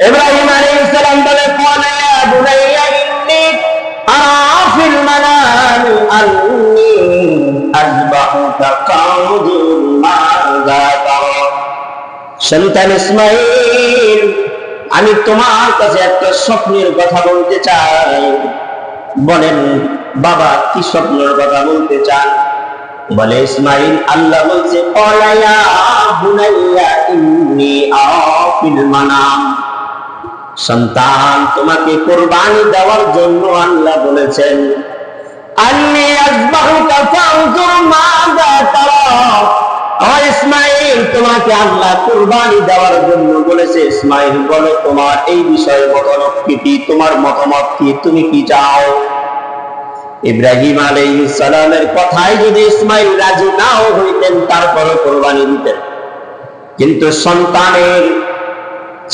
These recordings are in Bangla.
ইব্রাহিম আলাইহিস সালাম বলে ক্বালা ইয়া বুনাইয়া ইন্নী আরা ফিল মানামি আন্নী আযবাহুকা ফানজুর মাযা তারা। সন্তান ইসমাঈল, আমি তোমার কাছে একটা স্বপ্নের কথা বলতে চাই। বলেন বাবা, কি স্বপ্নের কথা বলতে চান? বলে ইসমাঈল, আল্লাহ বলছে ক্বালা ইয়া বুনাইয়া ইন্নী আরা ফিল মানাম। সন্তান, তোমাকে কুরবানি দেওয়ার জন্য আল্লাহ বলেছেন আন্নী আযবাহুকা ফানজুর মাযা তারা। ও ইসমাঈল, তোমাকে আল্লাহ কুরবানি দেওয়ার জন্য বলেছে। ইসমাঈল বলো, তোমার এই বিষয়ে মতামত কি? তোমার মতামত কি? তুমি কি চাও? ইব্রাহিম আলাইহিস সালামের কথায় যদি ইসমাঈল রাজি নাও হইতেন, তারপরও কুরবানি দিতেন। কিন্তু সন্তানের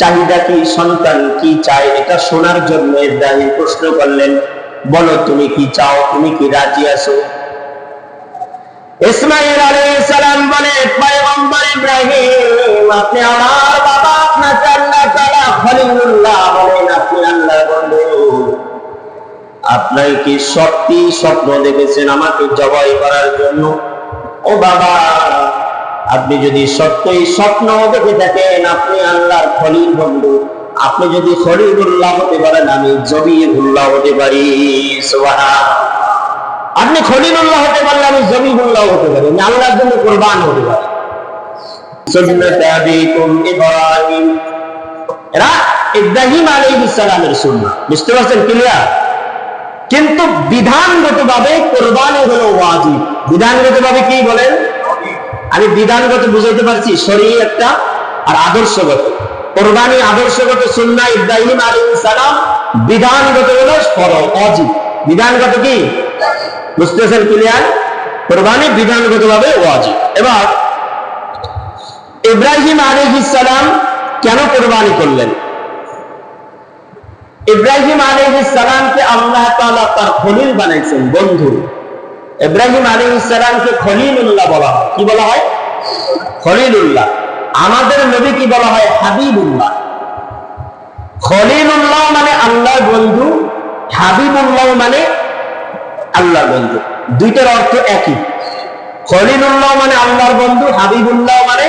চাহিদা কি, সন্তান কি চায়, এটা শোনার জন্য ইব্রাহিম প্রশ্ন করলেন, বলো তুমি কি চাও, তুমি কি রাজি আছো? ইসমাঈল আলাইহিস সালাম বলে, পয়গম্বর ইব্রাহিম, আপনি আমার বাবা, আপনাকে আল্লাহ তাআলা খলিলুল্লাহ বলেন, আপনি আল্লাহর বন্ধু। আপনার কি সত্যি স্বপ্ন দেখেছেন আমাকে জবাই করার জন্য? ও বাবা, আপনি যদি সত্যই স্বপ্ন দেখে থাকেন, আপনি আল্লাহর খলিল বন্ধু, আপনি যদি খলিলুল্লাহ হতে পারেন, আমি জবিহুল্লাহ হতে পারি। সুবহানাল্লাহ। আপনি খলিলুল্লাহ হতে পারলে আমি জবিহুল্লাহ হতে পারি, আমি আল্লাহর জন্য কুরবান হতে পারি। সুন্নাত আবিকুম ইব্রাহিম, এরা ইব্রাহিম আলাইহিস সালামের সুন্নাহ। বুঝতে পারছেন? ক্লিয়ার? কিন্তু বিধানগতভাবে কুরবানি হলো ওয়াজিব। বিধানগতভাবে কি বলেন? আমি বিধানগত বুঝাইতে পারছি, শরীয়ত একটা আর আদর্শগত। কুরবানি আদর্শগত সুন্নাহ ইব্রাহিম আলাইহিস সালাম, বিধানগত হলো ফরজ ওয়াজিব। বিধানগত কি? বুঝতেছেন? ক্লিয়ার? কুরবানি বিধানগতভাবে ওয়াজিব। এবার ইব্রাহিম আলাইহিস সালাম কেন কুরবানি করলেন? ইব্রাহিম আলাইহিস সালামকে আল্লাহ তাআলা তার খলিল বানাইছেন, বন্ধু। ইব্রাহিম আলাইহিস সালামকে খলিলুল্লাহ বলা হয়। কি বলা হয়? খলিলুল্লাহ। আমাদের নবী কি বলা হয়? হাবিবুল্লাহ। খলিলুল্লাহ মানে আল্লাহর বন্ধু, হাবিবুল্লাহ মানে আল্লাহর বন্ধু। দুইটার অর্থ একই। খলিলুল্লাহ মানে আল্লাহর বন্ধু, হাবিবুল্লাহ মানে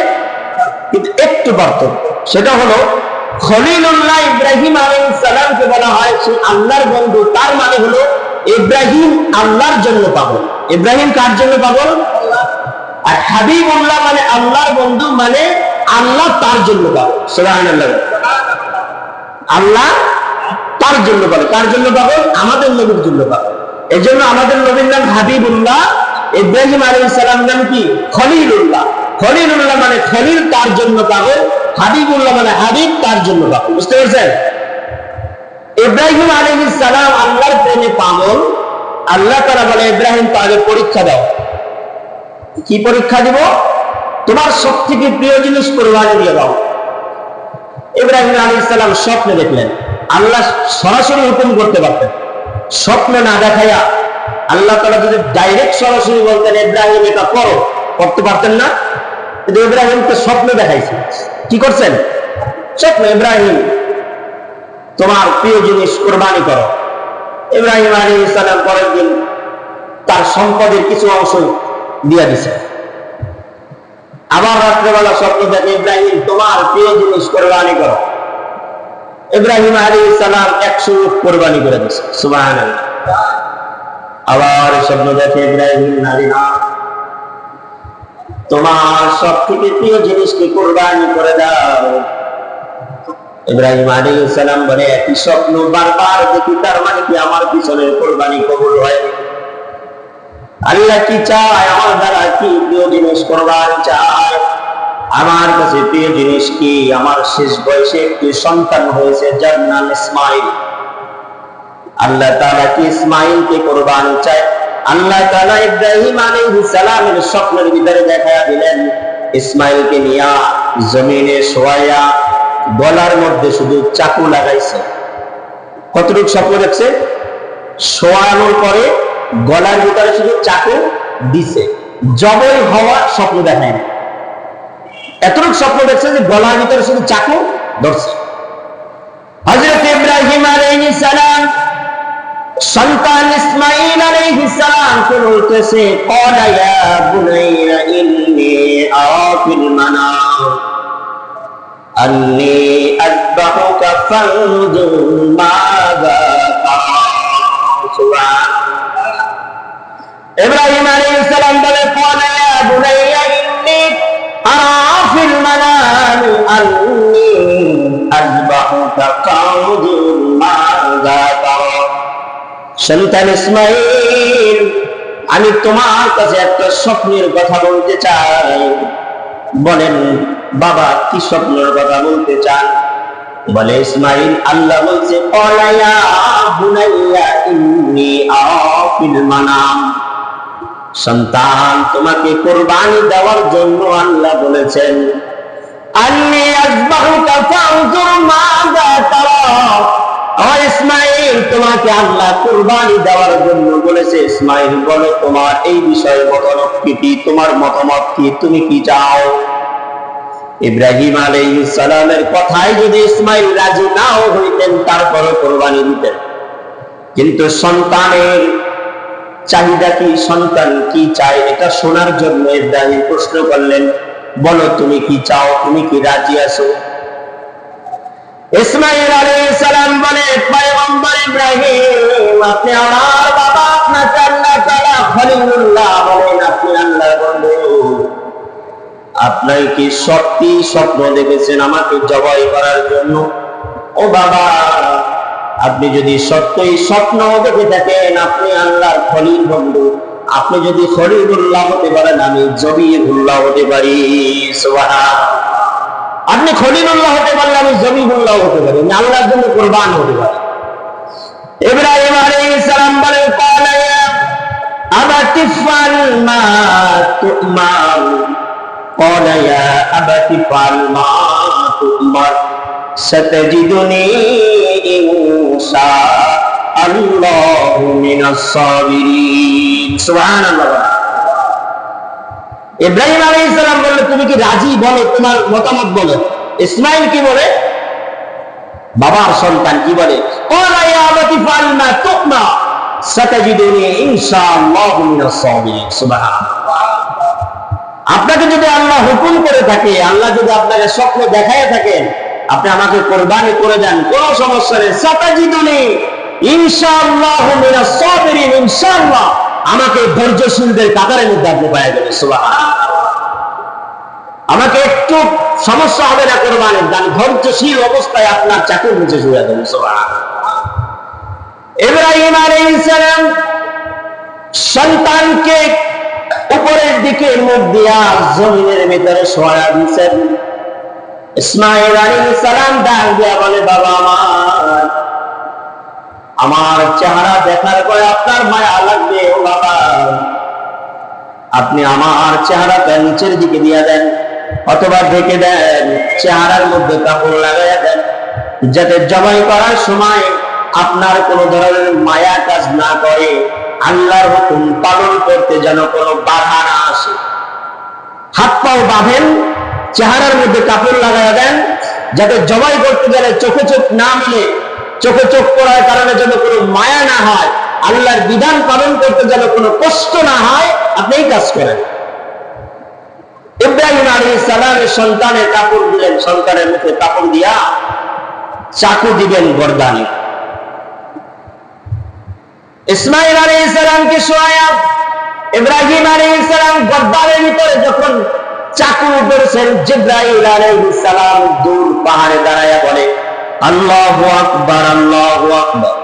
কিন্তু একটু পার্থক্য। সেটা হলো খলিলুল্লাহ ইব্রাহিম আলাইহিস সালামকে বলা হয় সে আল্লাহর বন্ধু, তার মানে হলো ইব্রাহিম আল্লাহর জন্য পাগল। ইব্রাহিম কার জন্য পাগল? আর হাবিবুল্লাহ মানে আল্লাহর বন্ধু, মানে আল্লাহ তার জন্য পাগল। সুবহানাল্লাহ। আল্লাহ তার জন্য পাগল। কার জন্য পাগল? আমাদের নবীর জন্য পাগল। এই জন্য আমাদের নবীর নাম হাবিবুল্লাহ, ইব্রাহিম আলাইহিস সালাম নাম কি? খলিলুল্লাহ। খলিলুল্লাহ মানে খলিল তার জন্য পাগল, হাবিবুল্লাহ মানে হাবিব তার জন্য পাগল। বুঝতে পারছেন? ইব্রাহিম আলাইহিস সালাম আল্লাহর প্রেমে পাগল। আল্লাহ তাআলা বলে, ইব্রাহিম তাকে পরীক্ষা দাও। কি পরীক্ষা দিব? তোমার সবথেকে প্রিয় জিনিস কুরবানি দিয়ে দাও। ইব্রাহিম আলাইহিস সালাম স্বপ্নে দেখলেন। আল্লাহ সরাসরি হুকুম করতে পারতেন, স্বপ্ন না দেখাইয়া আল্লাহ তাআলা যদি ডাইরেক্ট সরাসরি বলতেন ইব্রাহিম এটা করো, করতে পারতেন না। কিন্তু ইব্রাহিমকে স্বপ্ন দেখাইছে। কি করছেন? স্বপ্ন, ইব্রাহিম তোমার প্রিয় জিনিস কুরবানি করো। ইব্রাহিম আলাইহিস সালাম পরের দিন তার সম্পদের কিছু অংশ দিয়ে দিছে। আবার রাত্রেবেলা স্বপ্ন দেখে ইব্রাহিম তোমার প্রিয় জিনিস কুরবানি করো। ইব্রাহিম আলাইহিস সালাম 100 উট কুরবানি করে দিয়েছে। সুবহানাল্লাহ। আবার স্বপ্ন দেখে ইব্রাহিম নারীনা তোমার সবথেকে প্রিয় জিনিসকে কুরবানি করে দাও। ইব্রাহিম আলাইহিস সালাম বলে, একই স্বপ্ন বারবার দেখি, তার মানে কি আমার পিছনে কুরবানি কবুল হয়? আল্লাহ কি চায়? আমার দ্বারা কি প্রিয় জিনিস কুরবানি চায়? আমার কাছে প্রিয় জিনিস কি? আমার শেষ বয়সে একটি সন্তান হয়েছে, যার নাম ইসমাঈল। আল্লাহ তাআলা কি ইসমাঈলকে কুরবানি চায়? আল্লাহ তাআলা ইব্রাহিম আলাইহিস সালামের স্বপ্নের ভিতরে দেখায়া দিলেন, ইসমাঈলকে নিয়া জমিনে শোয়াইয়া গলার মধ্যে শুধু চাকু লাগাইছে। কতটুকু স্বপ্ন দেখছে? শোয়ানোর পরে গলার ভিতরে শুধু চাকু দিছে, জবাই হওয়ার স্বপ্ন দেখায় না। এতটুকু স্বপ্ন দেখছে যে গলার ভিতরে শুধু চাকু ধরছে। সন্তান ইসমাঈল আলাইহিস সালাম কে বলতেছে ক্বালা ইয়া বুনাইয়া ইন্নী আরা ফিল মানাম আন্নী আযবাহুকা ফানজুর মাযা তারা। সুবহানাল্লাহ। ইব্রাহিম আলাইহিস সালাম বলে ক্বালা ইয়া বুনাইয়া ইন্নী আরা ফিল মানাম আন্নী আযবাহুকা ফানজুর মাযা তারা। সন্তান ইসমাঈল, আমি তোমার কাছে একটা স্বপ্নের কথা বলতে চাই। বলেন বাবা, কি স্বপ্নের কথা বলতে চান? বলে ইসমাঈল, আল্লাহ বলছে ক্বালা ইয়া বুনাইয়া ইন্নী আরা ফিল মানাম, সন্তান তোমাকে কুরবানি দেওয়ার জন্য আল্লাহ বলেছেন আন্নী আযবাহুকা ফানজুর মাযা তারা। ও ইসমাঈল, তোমাকে আল্লাহ কুরবানি দেওয়ার জন্য বলেছে। ইসমাঈল বলো, তোমার এই বিষয়ে মতামত কি? তোমার মতামত কি? তুমি কি চাও? ইব্রাহিম আলাইহিস সালামের কথায় যদি ইসমাঈল রাজি নাও হইতেন, তারপরও কুরবানি দিতেন। কিন্তু সন্তানের চাহিদা কি, সন্তান কি চায়, এটা শোনার জন্য ইব্রাহিম প্রশ্ন করলেন, বলো তুমি কি চাও, তুমি কি রাজি আছো? ইসমাঈল আলাইহিস সালাম বলে, পয়গম্বর ইব্রাহিম, আপনি আমার বাবা, আপনাকে আল্লাহ তাআলা খলিলুল্লাহ বলেন, আপনি আল্লাহর বন্ধু। আপনি কি সত্যি স্বপ্ন দেখেছেন আমাকে জবাই করার জন্য? ও বাবা, আপনি যদি সত্যই স্বপ্ন দেখে থাকেন, আপনি আল্লাহর খলিল বন্ধু, আপনি যদি খলিলুল্লাহ হতে পারেন, আমি জবিহুল্লাহ হতে পারি। সুবহানাল্লাহ। আপনি খলিলুল্লাহ হতে পারলে আমি জবিহুল্লাহ হতে পারি, আমি আল্লাহর জন্য কুরবান হতে পারি। ইব্রাহিম আলাইহিস সালাম বলেন ক্বালা ইয়া আবাতি ফাল মা তুমার, ক্বালা ইয়া আবাতি ফাল মা তুমার সাতাজিদুনি ইনশাআল্লাহু মিনাস সাবিরিন। সুবহানাল্লাহ। ইব্রাহিম আলাইহিস সালাম বললেন, তুমি কি রাজি? বলো তোমার মতামত বলো। ইসমাঈল কি বলে? বাবার সন্তান কি বলে? ক্বালা ইয়া আবাতি ফাল মা তুমার সাতাজিদুনি ইনশাআল্লাহু মিনাস সাবিরিন। সুবহানাল্লাহ। আপনাকে যদি আল্লাহ হুকুম করে থাকে, আল্লাহ যদি আপনাকে স্বপ্ন দেখায় থাকেন, আপনি আমাকে কুরবানি করে দেন, কোনো সমস্যা নেই। সাতাজিদুনি ইনশাআল্লাহু মিনাস সাবিরিন, ইনশাআল্লাহ আমাকে ধৈর্যশীলদের কাতারের মধ্যে আপনি পাওয়া যাবেন। সুবহানাল্লাহ। আমাকে একটু সমস্যা হবে না কুরবানির দান, ধৈর্যশীল অবস্থায় আপনার চাকুর নিচে শুয়ে যাবেন। সুবহানাল্লাহ। ইব্রাহিম আলাইহিস সালাম সন্তানকে উপরের দিকে মুখ দিয়া জমিনের ভিতরে শোয়া দিয়েছেন। ইসমাঈল আলাইহিস সালাম ডাক দিয়া বলে, বাবা আমার চেহারা দেখার পরে আপনার মায়া লাগবে। ও বাবা, আপনি আমার চেহারাটা নিচের দিকে দিয়ে দেন, অথবা ঢেকে দেন, চেহারার মধ্যে কাপড় লাগাইয়া দেন, যাতে জবাই করার সময় আপনার কোন ধরনের মায়া কাজ না করে, আল্লাহর হুকুম পালন করতে যেন কোনো বাধা না আসে। হাত পাও বাঁধেন, চেহারার মধ্যে কাপড় লাগাইয়া দেন, যাতে জবাই করতে গেলে চোখে চোখ না মিলে, চোখে চোখ পড়ার কারণে যেন কোনো মায়া না হয়, আল্লাহর বিধান পালন করতে যেন কোনো কষ্ট না হয়, আপনি এই কাজ করেন। ইব্রাহিম আলাইহিস সালামের সন্তানের কাপড় দিলেন, সন্তানের মুখে কাপড় দিয়া চাকু দিবেন গর্দানে। ইসমাঈল আলাইহিস সালামকে শোয়ায়া ইব্রাহিম আলাইহিস সালাম গর্দানের ভিতরে যখন চাকু ধরেছেন, জিবরাইল আলাইহিস সালাম দূর পাহাড়ে দাঁড়ায়া বলে, আল্লাহু আকবার, আল্লাহু আকবার।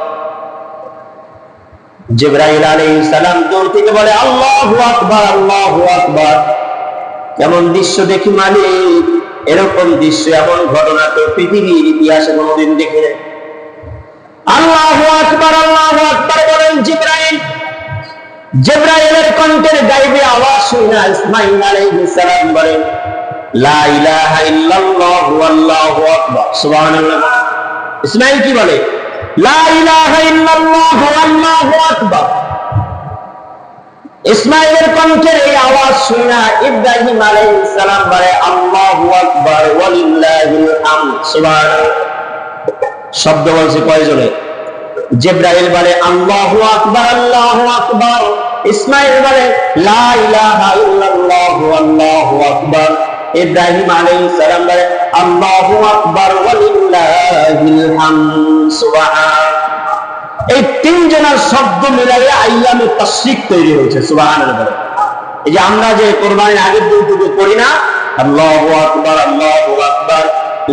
জিবরাইল আলাইহিস সালাম দূর থেকে বলে, আল্লাহু আকবার, আল্লাহু আকবার। কেমন দৃশ্য দেখি মালিক, এরকম দৃশ্য, এমন ঘটনা তো পৃথিবীর ইতিহাসে কোনোদিন দেখি নাই। আল্লাহু আকবার, আল্লাহু আকবার বলেন জিবরাইল। জিবরাইলের কণ্ঠের গাইবে আওয়াজ শুনে ইসমাঈল আলাইহিস সালাম বলেন, লা ইলাহা ইল্লাল্লাহু আল্লাহু আকবার। সুবহানাল্লাহ। ইসমাঈল কি বলে? লা ইলাহা ইল্লাল্লাহু আল্লাহু আকবার। ইসমাঈলের কণ্ঠের এই আওয়াজ শুনে ইব্রাহিম আলাইহিস সালাম বলে, আল্লাহু আকবার ওয়ালিল্লাহিল হামদ। সুবহানাল্লাহ। শব্দ বলছে কয়জনে? জিবরাইল বলে আল্লাহু আকবার আল্লাহু আকবার, ইসমাঈল বলে লা ইলাহা ইল্লাল্লাহু আল্লাহু আকবার, ইব্রাহিম আলাইহিস সালাম বলে আল্লাহু আকবার ওয়া লিল্লাহিল হামদ সুবহান। এই তিনজনের শব্দ মিলাইয়া আইয়ামে তাশরিক তৈরি হয়েছে। সুবহানাল্লাহ। এই যে আমরা যে কোরবানির আগের দিন থেকে পড়ি না আল্লাহু আকবার আল্লাহু আকবার,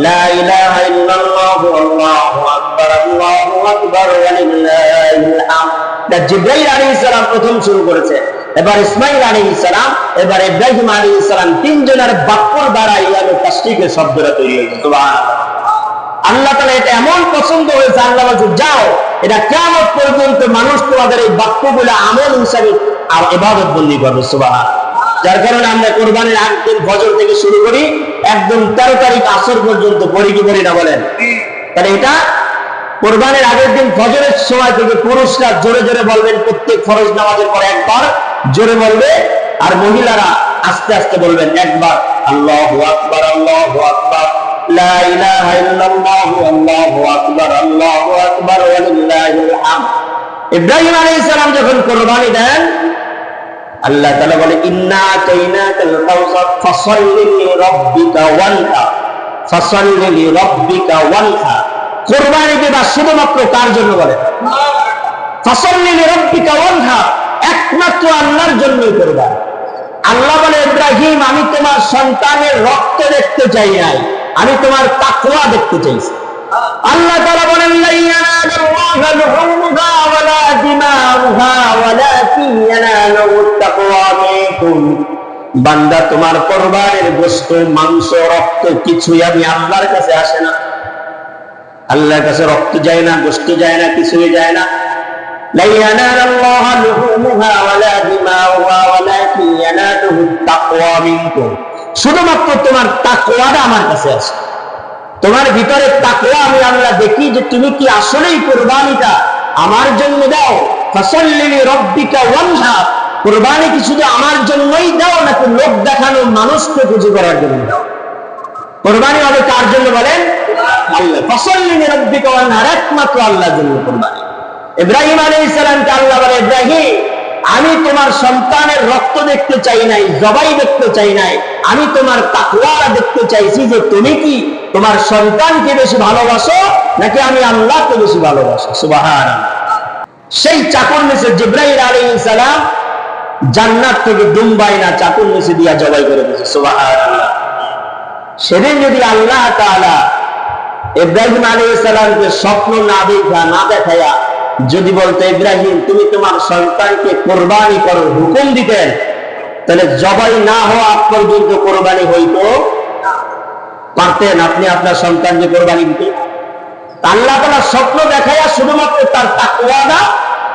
লা ইলাহা ইল্লাল্লাহু আল্লাহু আকবার আল্লাহু আকবার ওয়া লিল্লাহিল হামদ, এটা জিবরাইল আলাইহিস সালাম প্রথম শুরু করেছে, এবার ইসমাঈল আলাইহিস সালাম, এবার ইব্রাহিম আলাইহিস সালাম, তিনজনের বাক্যর দ্বারা আইয়ামে তাশরিকের শব্দটা তৈরি হয়েছে। সুবহানাল্লাহ। আল্লাহ তাআলা এটা এমন পছন্দ হয়েছে, আল্লাহ বলছে যাও এটা কিয়ামত পর্যন্ত মানুষ তোমাদের এই বাক্যগুলো আমল হিসাবে আর ইবাদত বন্দী করবে। সুবহানাল্লাহ। যার কারণে আমরা কোরবানির আগের দিন ফজর থেকে শুরু করি একদম 13 তারিখ আসর পর্যন্ত পড়ি কি পড়ি না বলেন? তাহলে এটা কোরবানির আগের দিন ফজরের সময় থেকে পুরুষরা জোরে জোরে বলবেন, প্রত্যেক ফরজ নামাজের পর একবার জোরে বলবে, আর মহিলারা আস্তে আস্তে বলবেন একবার আল্লাহু আকবার আল্লাহু আকবার, লা ইলাহা ইল্লাল্লাহু আল্লাহু আকবার আল্লাহু আকবার ওয়া লিল্লাহিল হামদ। ইব্রাহিম আলাইহিস সালাম যখন কোরবানি দেন, আল্লাহ তাআলা বলে ইন্না আতাইনাকাল কাউসার ফাসাল্লি লিরাব্বিকা ওয়ানহা, ফাসাল্লি লিরাব্বিকা ওয়ানহা। কোরবানি দেবা শুধুমাত্র কার জন্য বলে? ফাসাল্লি লিরাব্বিকা ওয়ানহা, একমাত্র আল্লাহর জন্যই কোরবানি। আল্লাহ বলে ইব্রাহিম আমি তোমার সন্তানের রক্ত দেখতে চাই নাই, আমি তোমার তাকওয়া দেখতে চাইছি। আল্লাহ তাআলা বলেন লা ইয়ানালুল্লাহা লুহুমুহা ওয়ালা দিমাউহা ওয়ালাকিন ইয়ানালুহুত তাকওয়া মিনকুম, বান্দা তোমার কোরবানির গোশত মাংস রক্ত কিছুই আমি আল্লাহর কাছে আসে না। আল্লাহর কাছে রক্ত যায় না, গোশত যায় না, কিছুই যায় না। লা ইয়ানালুল্লাহা লুহুমুহা ওয়ালা দিমাউহা ওয়ালাকিন ইয়ানালুহুত তাকওয়া মিনকুম, শুধুমাত্র তোমার তাকওয়াটা আমার কাছে আসে। তোমার ভিতরে তাকওয়া আমি আল্লাহ দেখি যে তুমি কি আসলেই কুরবানিটা আমার জন্য দাও। ফাসাল্লি লিরাব্বিকা ওয়ানহা, কুরবানি কি শুধু আমার জন্যই দাও নাকি লোক দেখানো মানুষকে খুশি করার জন্য দাও? কুরবানি হবে কার জন্য বলেন? আল্লাহ। ফাসাল্লি লিরাব্বিকা ওয়ানহা, একমাত্র আল্লাহর জন্য কুরবানি। ইব্রাহিম আলাইহিস সালামকে আল্লাহ বলে ইব্রাহিম আমি তোমার সন্তানের রক্ত দেখতে চাই নাই, জবাই দেখতে চাই নাই, আমি তোমার তাকওয়া দেখতে চাইছি যে তুমি কি তোমার সন্তানকে বেশি ভালোবাসো নাকি আমি আল্লাহকে বেশি ভালোবাসো। সুবহানাল্লাহ। সেই চাকুর নিচে জিবরাইল আলাইহিস সালাম জান্নাত থেকে দুম্বাইনা চাকুর নিচে দিয়া জবাই করে দিয়েছে। সুবহানাল্লাহ। সেদিন যদি আল্লাহ তাআলা ইব্রাহিম আলাইহিস সালামকে স্বপ্ন না দেখায়া যদি বলতে ইব্রাহিম তুমি তোমার সন্তানকে কোরবানি করার হুকুম দিতেন, তাহলে জবাই না হওয়া পর্যন্ত কোরবানি হইতো পারতেন আপনি আপনার সন্তানকে কোরবানি দিতে? আল্লাহ তাআলা স্বপ্ন দেখায়া শুধুমাত্র তার তাকওয়াটা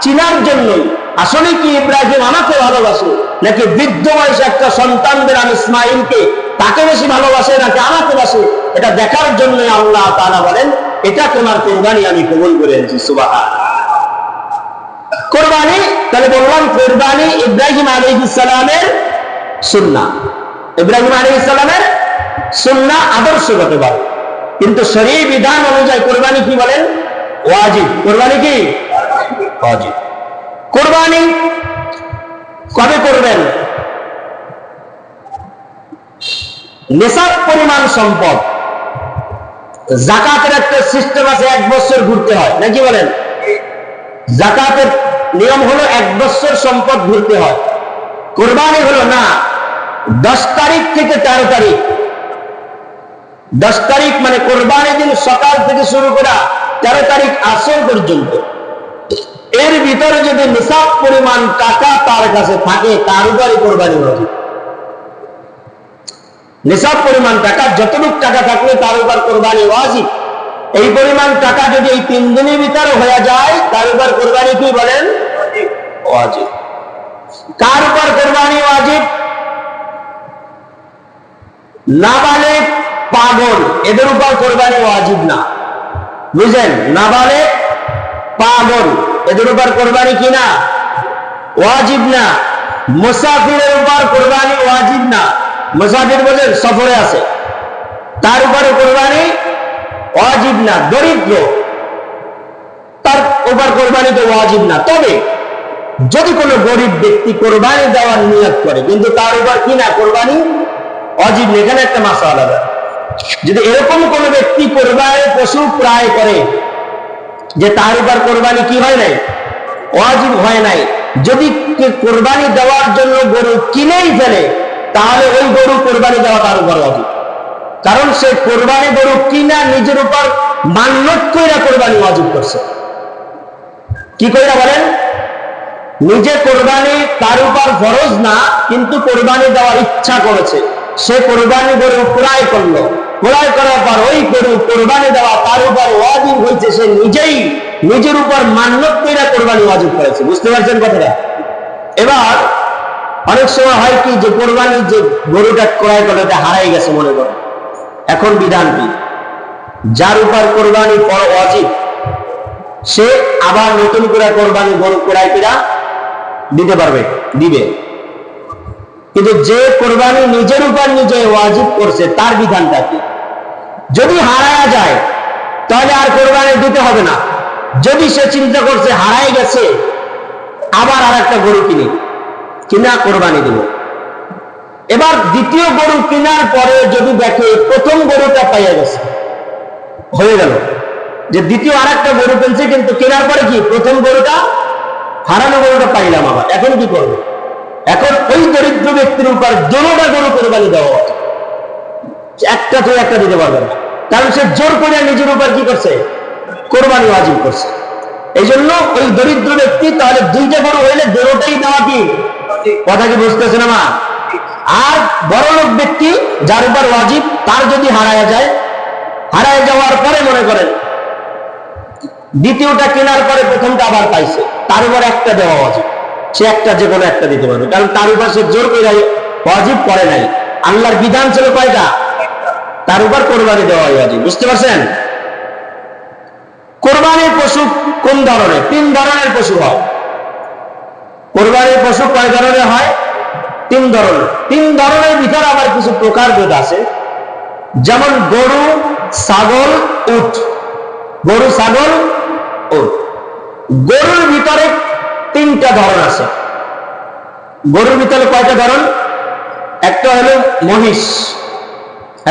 চিনার জন্যই, আসলে কি ইব্রাহিম আমাকে ভালোবাসে নাকি বৃদ্ধ বয়সে একটা সন্তানদের আমি ইসমাঈলকে তাকে বেশি ভালোবাসে নাকি আমাকে বাসে, এটা দেখার জন্য আল্লাহ তাআলা বলেন এটা তোমার কোরবানি আমি কবুল করে এনেছি। সুবহানাল্লাহ। কোরবানি তাহলে বললাম কোরবানি ইব্রাহিম আলাইহিস সালামের সুন্নাহ, ইব্রাহিম আলাইহিস সালামের সুন্নাহ আদর্শগতভাবে, কিন্তু শরীয়ী বিধান অনুযায়ী কোরবানি কি বলেন? ওয়াজিব। কোরবানি কি ওয়াজিব। কোরবানি কবে করবেন? নিসাব পরিমাণ সম্পদ। যাকাতের একটা সিস্টেম আছে, 1 বছর ঘুরতে হয় নাকি বলেন? যাকাতের নিয়ম হলো 1 বছর সম্পদ ঘুরতে হয়। কোরবানি হলো না 10 তারিখ থেকে 13 তারিখ। 10 তারিখ মানে কোরবানি দিন সকাল থেকে শুরু করা 13 তারিখ আসর পর্যন্ত, এর ভিতরে যদি নিসাব পরিমাণ টাকা তার কাছে থাকে তার উপরই কোরবানি হবে। নিসাব পরিমাণ টাকা, যতটুকু টাকা থাকলে তার উপর কোরবানি ওয়াজিব। এই পরিমাণ টাকা যদি এই 3 দিনের ভিতরে হয়ে যায় তার উপর কোরবানি কি বলেন? ওয়াজিব। কার উপর কোরবানি ওয়াজিব? নাবালেগ পাগল এদের উপর কোরবানি ওয়াজিব না, বুঝলেন? নাবালেগ পাগল এদের উপর কোরবানি কি না? ওয়াজিব না। মুসাফিরের উপর কোরবানি ওয়াজিব না। মুসাফির বলেন সফরে আছে, তার উপরে কোরবানি ওয়াজিব না। দরিদ্র তার উপর কোরবানি তো ওয়াজিব না। তবে যদি কোনো গরিব ব্যক্তি কোরবানি দেওয়ার নিয়ত করে কিন্তু তার উপর কি না কোরবানি ওয়াজিব নেই, এখানে একটা মাসলা আলাদা। যদি এরকম কোনো ব্যক্তি কোরবানির পশু ক্রয় করে যে তার উপর কোরবানি কি হয় নাই, ওয়াজিব হয় নাই, যদি কোরবানি দেওয়ার জন্য গরু কিনেই ফেলে তাহলে ওই গরু কোরবানি দেওয়া তার উপর ওয়াজিব। কারণ সে কোরবানি গরু কিনা নিজের উপর মান্যত কইরা কোরবানি ওয়াজিব করছে। কি কইরা বলেন? নিজে কোরবানি তার উপর ফরজ না, কিন্তু কোরবানি দেওয়ার ইচ্ছা করেছে, সে কোরবানি গরু ক্রয় করলো, ক্রয় করার পর ওই গরু কোরবানি দেওয়া তার উপর ওয়াজিব হয়েছে, সে নিজেই নিজের উপর মান্যত কইরা কোরবানি ওয়াজিব করেছে। বুঝতে পারছেন কথাটা? এবার অনেক সময় হয় কি যে কোরবানি যে গরুটা ক্রয় করলে হারাই গেছে মনে করে, এখন বিধান কি? যার উপর কোরবানি ওয়াজিব সে আবার নতুন করে কোরবানি গরু ক্রয় করে দিতে পারবে, দিবে। কিন্তু যে কোরবানি নিজের উপর নিজে ওয়াজিব করছে তার বিধানটা কি? যদি হারায়া যায় তাহলে আর কোরবানি দিতে হবে না। যদি সে চিন্তা করছে হারাই গেছে আবার আর একটা গরু কিনা কোরবানি দিব, এবার দ্বিতীয় গরু কেনার পরে যদি দেখে প্রথম গরুটা পাইয়া গেছে, হয়ে গেল যে দ্বিতীয় আর একটা গরু কিনছে কিন্তু কেনার পরে কি প্রথম গরুটা হারানো গরুটা পাইলাম, আবার এখন কি করবে? এখন ওই দরিদ্র ব্যক্তির উপর দুটোটা গরু কোরবানি দেওয়া হবে, একটা তো একটা দিতে পারবে না, কারণ সে জোর করে নিজের উপর কি করছে কোরবানি ওয়াজিব করছে। এই জন্য ওই দরিদ্র ব্যক্তি তাহলে দুইটা গরু হইলে দুটোটাই দেওয়া কি, কথা কি বুঝতেছে না মা? আর বড় লোক ব্যক্তি যার উপর ওয়াজিব তার যদি হারায় যায়, হারায় যাওয়ার পরে মনে করেন দ্বিতীয়টা কেনার পরে প্রথমটা আবার পাইছে, তার উপর একটা দেওয়া ওয়াজিব, সে একটা যে কোনো একটা দিতে পারবে, কারণ তার উপর সে জোর করে ওয়াজিব করে নাই। আল্লাহর বিধান ছিল কয়টা? তার উপর কোরবানি দেওয়া ওয়াজিব। বুঝতে পারছেন? কোরবানির পশু কোন ধরনের? 3 ধরনের পশু হয়। কোরবানির পশু কয় ধরনের হয়? 3 ধরনের। 3 ধরনের ভিতরে আবার কিছু প্রকারভেদ আছে, যেমন গরু, ছাগল, উট। গরু, ছাগল, উট। গরুর ভিতরে 3টা ধরন আছে। গরুর ভিতরে কয়টা ধরন? একটা হলো মহিষ,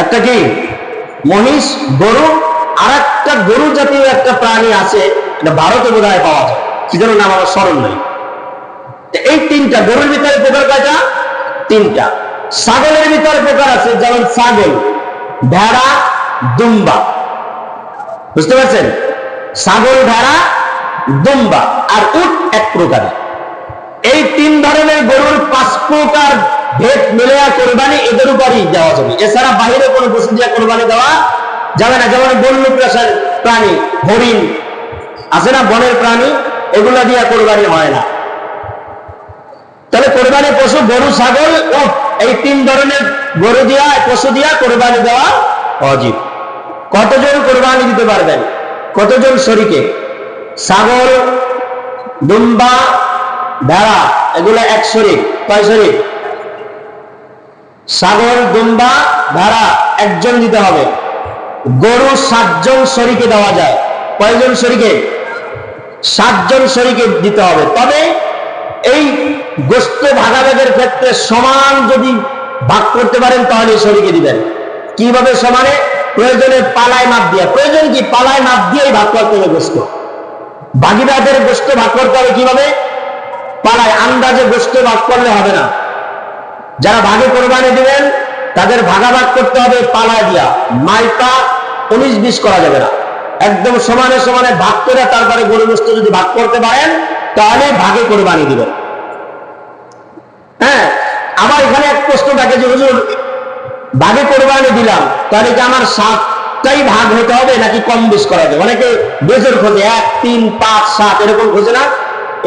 একটা কি মহিষ গরু, আর একটা গরু জাতীয় একটা প্রাণী আছে, এটা ভারতে বোধহয় পাওয়া যায়, কি যেন নাম আমার স্মরণ নাই। এই 3টা গরুর ভিতরে প্রকার কয়টা? 3টা। ছাগলের ভিতরে প্রকার আছে, যেমন ছাগল, ভেড়া, দুম্বা। বুঝতে পারছেন? ছাগল, ভেড়া, দুম্বা আর উট এক প্রকার। এই 3 ধরনের গরুর 5 প্রকার ভেদ মিলে কোরবানি এদের উপরই দেওয়া যাবে, এছাড়া বাইরে কোনো পশু দিয়ে কোরবানি দেওয়া যাবে না। যেমন বন্য প্রাণী, হরিণ আছে না, বনের প্রাণী, এগুলা দিয়ে কোরবানি হয় না। তাহলে কোরবানি পশু গরু, ছাগল, উট, এই 3 ধরনের গরু দিয়া পশু দিয়া কোরবানি দেওয়া ওয়াজিব। কতজন কোরবানি দিতে পারবেন? কতজন শরীকে? ছাগল, দুম্বা, ভেড়া এগুলো 1 শরীক। কয় শরীক? ছাগল, দুম্বা, ভেড়া 1 জন দিতে হবে। গরু 7 জন শরীকে দেওয়া যায়। কয়জন শরীকে? 7 জন শরীকে দিতে হবে। তবে এই গোশত ভাগাভাগের ক্ষেত্রে সমান যদি ভাগ করতে পারেন তাহলে শরীকে দিবেন। কিভাবে সমানে? প্রয়োজনে পালায় মাপ দিয়ে। প্রয়োজন কি? পালায় মাপ দিয়েই ভাগ করতে হবে গোশত। ভাগিদারদের গোশত ভাগ করতে হবে কিভাবে? পালায়, আন্দাজে গোশত ভাগ করলে হবে না। যারা ভাগে কোরবানি দিবেন তাদের ভাগাভাগ করতে হবে পালায় দিয়া, মাইপা 19-20 করা যাবে না। একদম সমানে সমানে ভাগ করে তারপরে গরু গোশত যদি ভাগ করতে পারেন তাহলে ভাগে কোরবানি দিবেন। হ্যাঁ, আবার এখানে এক প্রশ্ন থাকে যে হুজুর ভাগে কোরবানি দিলাম তাহলে কি আমার 7টাই ভাগ হতে হবে নাকি কম বেশ করা যাবে? অনেকে বেজোর খোঁজে, 1, 3, 5, 7 এরকম খোঁজে না।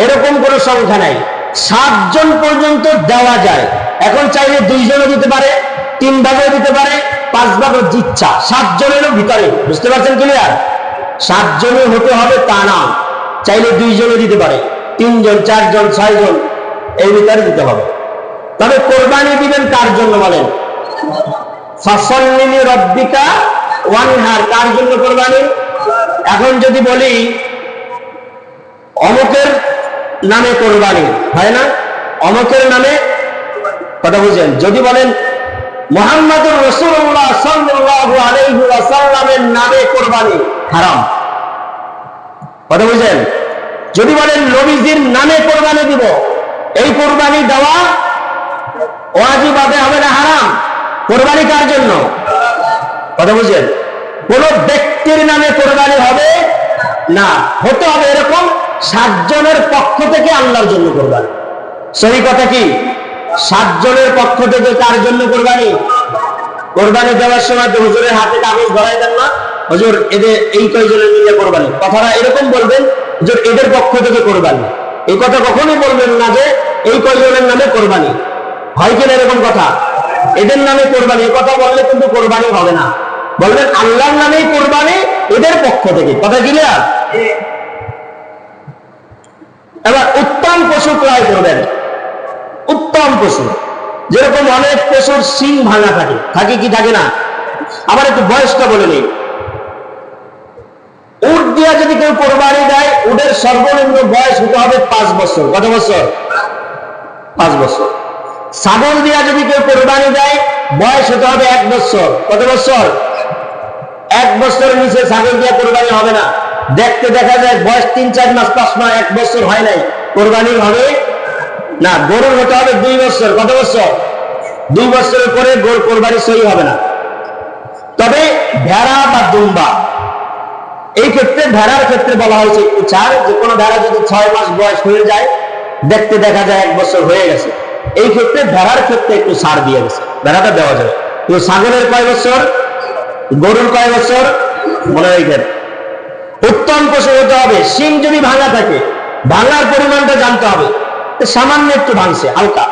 এরকম কোনো সংখ্যা নাই, 7 জন পর্যন্ত দেওয়া যায়। এখন চাইলে 2 জনও দিতে পারে, 3 ভাগও দিতে পারে, 5 ভাগও ইচ্ছা, 7 জনেরও ভিতরে। বুঝতে পারছেন? ক্লিয়ার? 7 জনই হতে হবে তা না, চাইলে 2 জনও দিতে পারে, 3 জন, 4 জন, 6 জন এর ভিতরে দিতে হবে। তবে কোরবানি দিবেন কার জন্য বলেন? ফাসাল্লি রাব্বিকা ওয়ানহার, কার জন্য কোরবানি? এখন যদি বলি অমুকের নামে কোরবানি হয় না, অমুকের নামে, কথা বুঝেন? যদি বলেন মুহাম্মাদুর রাসূলুল্লাহ সাল্লাল্লাহু আলাইহি ওয়াসাল্লামের নামে কোরবানি, হারাম। কথা বুঝেন? যদি বলেন নবীজির নামে কোরবানি দিব, এই কোরবানি দেওয়া ওয়াজিব হবে না, হারাম। কোরবানি কার জন্য? কথা বুঝেন? কোন ব্যক্তির নামে কোরবানি হবে না, হতে হবে এরকম 7 জনের পক্ষ থেকে আল্লাহর জন্য কোরবানি। সহি কথা কি? 7 জনের পক্ষ থেকে কার জন্য কোরবানি? কোরবানি দেওয়ার সময় তো হুজুরের হাতে কাগজ ধরাই দেন না, হুজুর এদের এই কয়জনের মিলে কোরবানি। কথাটা এরকম বলবেন যে এদের পক্ষ থেকে কোরবানি। এই কথা কখনোই বলবেন না যে এই কয়জনের নামে কোরবানি। হয় কিনা এরকম কথা? এদের নামে কোরবানি, এই কথা বললে কিন্তু কোরবানি হবে না। বলবেন আল্লাহর নামেই কোরবানি, এদের পক্ষ থেকে। কথা ক্লিয়ার? এবার উত্তম পশু ক্রয় করবেন। উত্তম পশু, যেরকম অনেক পশুর শিং ভাঙা থাকে, থাকে কি থাকে না? আবার একটু বয়সটা বলে নেই। উট দিয়া যদি কেউ কোরবানি দেয়, উটের সর্বনিম্ন বয়স হতে হবে 5 বছর। কত বছর? 5 বছর। ছাগল দিয়া যদি কেউ কোরবানি দেয়, বয়স হতে হবে 1 বছর। কত বছর? 1 বছরের নিচে ছাগল দিয়া কোরবানি হবে না। দেখতে দেখা যায় বয়স 3-4 মাস, 5 মাস, 1 বছর হয় নাই, কোরবানি হবে না। গরুর হতে হবে 2 বছর। কত বছর? 2 বছরের পরে গরু কোরবানি সহি হবে না। তবে ভেড়া বা দুম্বা, এই ক্ষেত্রে ভেড়ার ক্ষেত্রে বলা হয়েছে একটু ছাড়, যে কোনো ভেড়া যদি 6 মাস বয়স হয়ে যায়, দেখতে দেখা যায় 1 বছর হয়ে গেছে, এই ক্ষেত্রে ভেড়ার ক্ষেত্রে একটু ছাড় দিয়ে গেছে, ভেড়াটা দেওয়া যাবে। কিন্তু ছাগলের কয় বছর, গরুর কয় বছর, মনে রাখবেন। উত্তম পশু হতে হবে। শিং যদি ভাঙা থাকে, ভাঙার পরিমাণটা জানতে হবে, সামান্য একটু ভাঙছে, হালকা,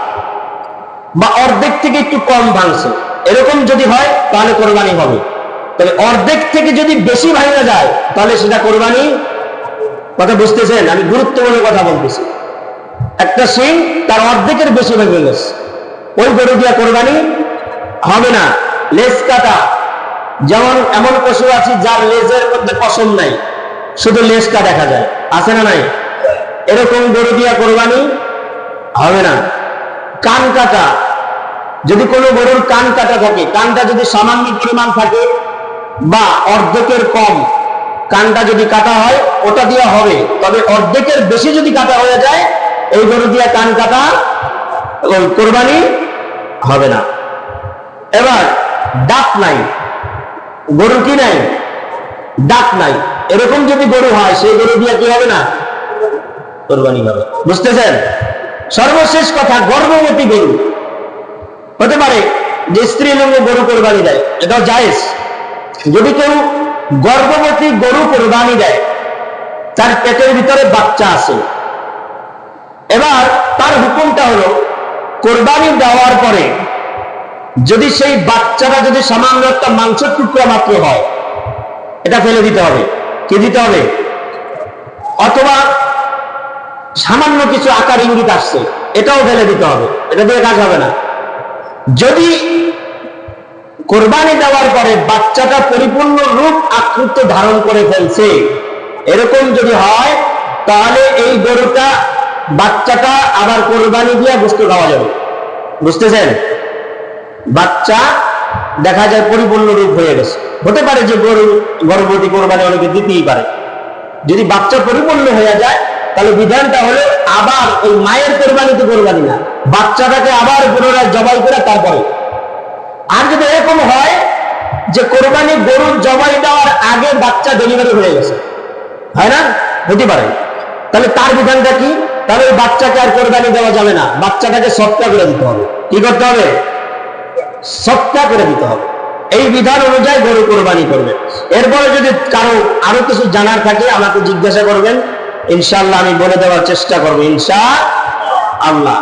বা অর্ধেক থেকে একটু কম ভাঙছে, এরকম যদি হয় তাহলে কোরবানি হবে। তবে অর্ধেক থেকে যদি বেশি ভাঙা যায়, তাহলে সেটা কোরবানি। কথা বুঝতেছেন? আমি গুরুত্বপূর্ণ কথা বলতেছি। একটা শিং তার অর্ধেকের বেশি ভেঙে গেছে, ওই গরু দিয়া কোরবানি হবে না। লেজ কাটা, যেমন এমন পশু আছে যার লেজের মধ্যে পশম নাই, শুধু লেজটা দেখা যায়, আছে না নাই? এরকম গরু দিয়া কোরবানি হবে না। কান কাটা, যদি কোনো গরুর কান কাটা থাকে, কানটা যদি সামান্য পরিমাণ থাকে বা অর্ধেকের কম, কানটা যদি কাটা হয় ওটা দিয়া হবে। তবে অর্ধেকের বেশি যদি কাটা হয়ে যায়, এই গরু দিয়া কান কাটা কোরবানি হবে না। এবার দাঁত নাই, গরু কি নাই? দাঁত নাই, এরকম যদি গরু হয়, সেই গরু দিয়া কি হবে না? কোরবানি হবে। বুঝতেছেন? সর্বশেষ কথা, গর্ভবতী গরু। হতে পারে যে স্ত্রীলিঙ্গ গরু কোরবানি দেয়, এটাও জায়েজ। যদি কেউ গর্ভবতী গরু কোরবানি দেয়, তার পেটের ভিতরে বাচ্চা আছে, এবার তার হুকুমটা হলো কোরবানি দেওয়ার পরে যদি সেই বাচ্চাটা যদি সামান্য একটা মাংসের টুকরা মাত্র হয়, এটা ফেলে দিতে হবে। কি দিতে হবে? অথবা সামান্য কিছু আকার ইঙ্গিত আসছে, এটাও ফেলে দিতে হবে, এটা দিয়ে কাজ হবে না। যদি কোরবানি দেওয়ার পরে বাচ্চাটা পরিপূর্ণ রূপ আকৃতি ধারণ করে ফেলছে, এরকম যদি হয়, তাহলে এই গরুটা, বাচ্চাটা আবার কোরবানি দিয়ে গোশত খাওয়া যাবে। বুঝতেছেন? বাচ্চা দেখা যায় পরিপূর্ণ রূপ হয়ে গেছে। হতে পারে যে গরু গর্ভবতী কোরবানি অনেকে দিতেই পারে। যদি বাচ্চা পরিপূর্ণ হয়ে যায়, তাহলে বিধানটা হলো আবার ওই মায়ের কোরবানিতে কোরবানি না, বাচ্চাটাকে আবার পুনরায় জবাই করে তারপরে। আর যদি এরকম হয় যে কোরবানি গরুর জবাই দেওয়ার আগে বাচ্চা ডেলিভারি হয়ে গেছে, হয় না? হতে পারে। তাহলে তার বিধানটা কি? তাহলে ওই বাচ্চাকে আর কোরবানি দেওয়া যাবে না, বাচ্চাটাকে সৎকা করে দিতে হবে। কি করতে হবে? সৎকা করে দিতে হবে। এই বিধান অনুযায়ী গরু কোরবানি করবে। এরপরে যদি কারো আরো কিছু জানার থাকে আমাকে জিজ্ঞাসা করবেন, ইনশাআল্লাহ আমি বলে দেওয়ার চেষ্টা করবো, ইনশাআল্লাহ।